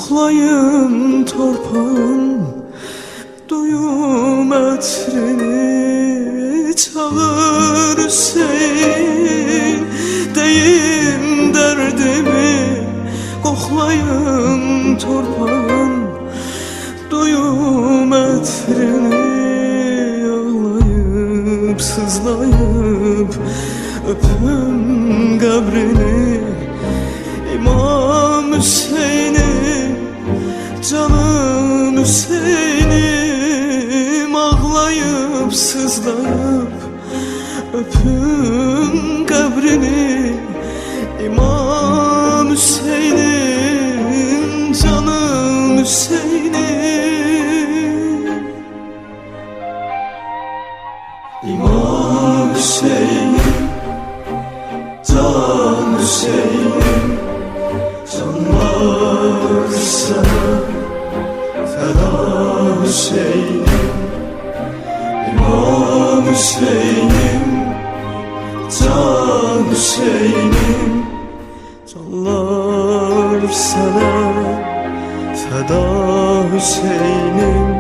Koklayın torpağın duyum etrini, çağır Hüseyin deyim derdimi. Koklayın torpağın duyum etrini, ağlayıp sızlayıp öpüm kabrini. İmam Hüseyin'im, canım Hüseyin'im, ağlayıp sızlayıp öpüm kabrini. İmam Hüseyin'im, canım Hüseyin'im. İmam Hüseyin'im, can Hüseyin'im, canlar sana feda Hüseyin'im. İmam Hüseyin'im, can Hüseyin'im, canlar sana feda Hüseyin'im.